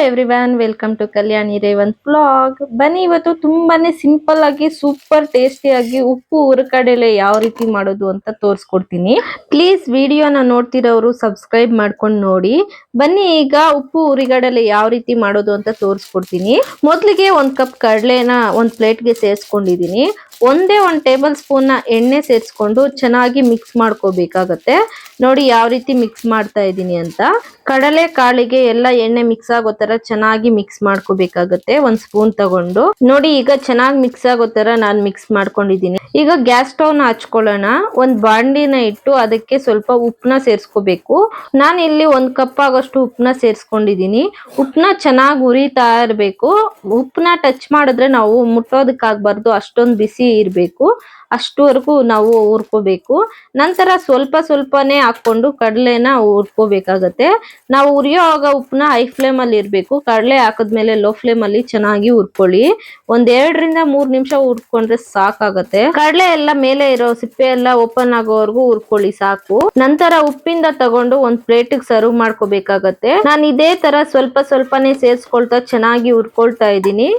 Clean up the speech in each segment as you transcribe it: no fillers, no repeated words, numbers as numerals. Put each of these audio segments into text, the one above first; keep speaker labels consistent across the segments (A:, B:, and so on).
A: Everyone, welcome to Kalyani Revanth vlog. ಬನ್ನಿ ಇವತ್ತು ತುಂಬಾನೇ ಸಿಂಪಲ್ ಆಗಿ ಸೂಪರ್ ಟೇಸ್ಟಿ ಆಗಿ ಉಪ್ಪು ಹುರ್ಕಡಲೆ ಯಾವ ರೀತಿ ಮಾಡೋದು ಅಂತ ತೋರಿಸ್ಕೊಡ್ತೀನಿ. ಪ್ಲೀಸ್ ವಿಡಿಯೋನ ನೋಡ್ತಿರೋರು ಸಬ್ಸ್ಕ್ರೈಬ್ ಮಾಡ್ಕೊಂಡು ನೋಡಿ. ಬನ್ನಿ ಈಗ ಉಪ್ಪು ಹುರಿಗಡಲೆ ಯಾವ ರೀತಿ ಮಾಡೋದು ಅಂತ ತೋರಿಸ್ಕೊಡ್ತೀನಿ. ಮೊದಲಿಗೆ 1 ಕಪ್ ಕಡಲೆನ ಒಂದು ಪ್ಲೇಟ್ಗೆ ಸೇರಿಸ್ಕೊಂಡಿದ್ದೀನಿ. ಒಂದೇ 1 ಟೇಬಲ್ ಸ್ಪೂನ್ ಎಣ್ಣೆ ಸೇರಿಸ್ಕೊಂಡು ಚೆನ್ನಾಗಿ ಮಿಕ್ಸ್ ಮಾಡ್ಕೋಬೇಕಾಗತ್ತೆ. ನೋಡಿ ಯಾವ ರೀತಿ ಮಿಕ್ಸ್ ಮಾಡ್ತಾ ಇದ್ದೀನಿ ಅಂತ. ಕಡಲೆ ಕಾಳಿಗೆ ಎಲ್ಲ ಎಣ್ಣೆ ಮಿಕ್ಸ್ ಆಗೋ ತರ ಚೆನ್ನಾಗಿ ಮಿಕ್ಸ್ ಮಾಡ್ಕೋಬೇಕಾಗತ್ತೆ. 1 ಸ್ಪೂನ್ ತಗೊಂಡು ನೋಡಿ ಈಗ ಚೆನ್ನಾಗಿ ಮಿಕ್ಸ್ ಆಗೋ ತರ ನಾನು ಮಿಕ್ಸ್ ಮಾಡ್ಕೊಂಡಿದ್ದೀನಿ. ಈಗ ಗ್ಯಾಸ್ ಸ್ಟವ್ ನ ಹಚ್ಕೊಳ್ಳೋಣ. ಒಂದು ಬಾಂಡಿನ ಇಟ್ಟು ಅದಕ್ಕೆ ಸ್ವಲ್ಪ ಉಪ್ಪನ್ನ ಸೇರಿಸ್ಕೋಬೇಕು. ನಾನು ಇಲ್ಲಿ 1 ಕಪ್ ಆಗೋಷ್ಟು ಉಪ್ಪನ್ನ ಸೇರಿಸ್ಕೊಂಡಿದ್ದೀನಿ. ಉಪ್ಪನ್ನ ಚೆನ್ನಾಗಿ ಉರಿತಾ ಇರಬೇಕು. ಉಪ್ಪನ್ನ ಟಚ್ ಮಾಡಿದ್ರೆ ನಾವು ಮುಟ್ಟೋದಕ್ಕಾಗಬಾರ್ದು, ಅಷ್ಟೊಂದು ಬಿಸಿ ಇರಬೇಕು. ಅಷ್ಟುವರೆಗೂ ನಾವು ಹುರ್ಕೋಬೇಕು. ನಂತರ ಸ್ವಲ್ಪನೇ ಹಾಕೊಂಡು ಕಡಲೆನ ಹುರ್ಕೋಬೇಕಾಗತ್ತೆ. ನಾವು ಹುರಿಯೋವಾಗ ಉಪ್ಪನ್ನ ಹೈ ಫ್ಲೇಮ್ ಅಲ್ಲಿ ಇರಬೇಕು. ಕಡಲೆ ಹಾಕಿದ್ಮೇಲೆ ಲೋ ಫ್ಲೇಮ್ ಅಲ್ಲಿ ಚೆನ್ನಾಗಿ ಹುರ್ಕೊಳ್ಳಿ. 1 2 ರಿಂದ 3 ನಿಮಿಷ ಹುರ್ಕೊಂಡ್ರೆ ಸಾಕಾಗತ್ತೆ. ಕಡಲೆ ಎಲ್ಲ ಮೇಲೆ ಇರೋ ಸಿಪ್ಪೆ ಎಲ್ಲ ಓಪನ್ ಆಗೋವರೆಗೂ ಹುರ್ಕೊಳ್ಳಿ ಸಾಕು. ನಂತರ ಉಪ್ಪಿಂದ ತಗೊಂಡು ಒಂದು ಪ್ಲೇಟಿಗೆ ಸರ್ವ್ ಮಾಡ್ಕೋಬೇಕಾಗತ್ತೆ. ನಾನು ಇದೇ ತರ ಸ್ವಲ್ಪನೇ ಸೇರಿಸ್ಕೊಳ್ತಾ ಚೆನ್ನಾಗಿ ಹುರ್ಕೊಳ್ತಾ ಇದ್ದೀನಿ.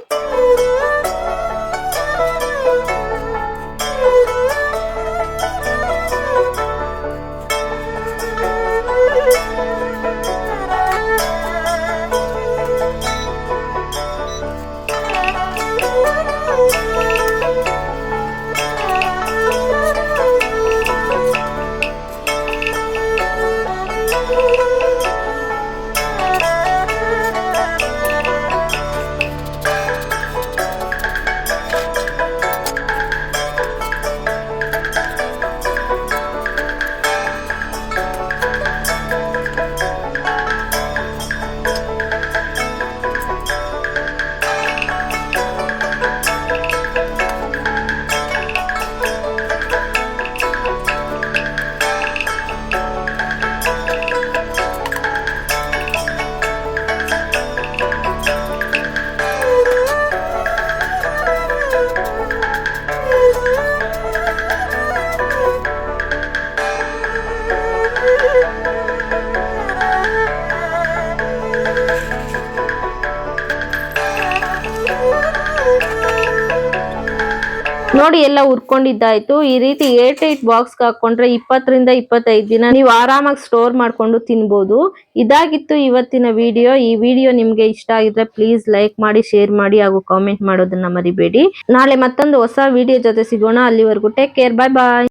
A: ನೋಡಿ ಎಲ್ಲ ಹುರ್ಕೊಂಡಿದ್ದಾಯ್ತು. ಈ ರೀತಿ 8 ಬಾಕ್ಸ್ ಹಾಕೊಂಡ್ರೆ 20 ರಿಂದ 25 ದಿನ ನೀವು ಆರಾಮಾಗಿ ಸ್ಟೋರ್ ಮಾಡ್ಕೊಂಡು ತಿನ್ಬೋದು. ಇದಾಗಿತ್ತು ಇವತ್ತಿನ ವಿಡಿಯೋ. ಈ ವಿಡಿಯೋ ನಿಮ್ಗೆ ಇಷ್ಟ ಆಗಿದ್ರೆ ಪ್ಲೀಸ್ ಲೈಕ್ ಮಾಡಿ, ಶೇರ್ ಮಾಡಿ ಹಾಗೂ ಕಾಮೆಂಟ್ ಮಾಡೋದನ್ನ ಮರಿಬೇಡಿ. ನಾಳೆ ಮತ್ತೊಂದು ಹೊಸ ವಿಡಿಯೋ ಜೊತೆ ಸಿಗೋಣ. ಅಲ್ಲಿವರೆಗೂ ಟೇಕ್ ಕೇರ್, ಬಾಯ್ ಬಾಯ್.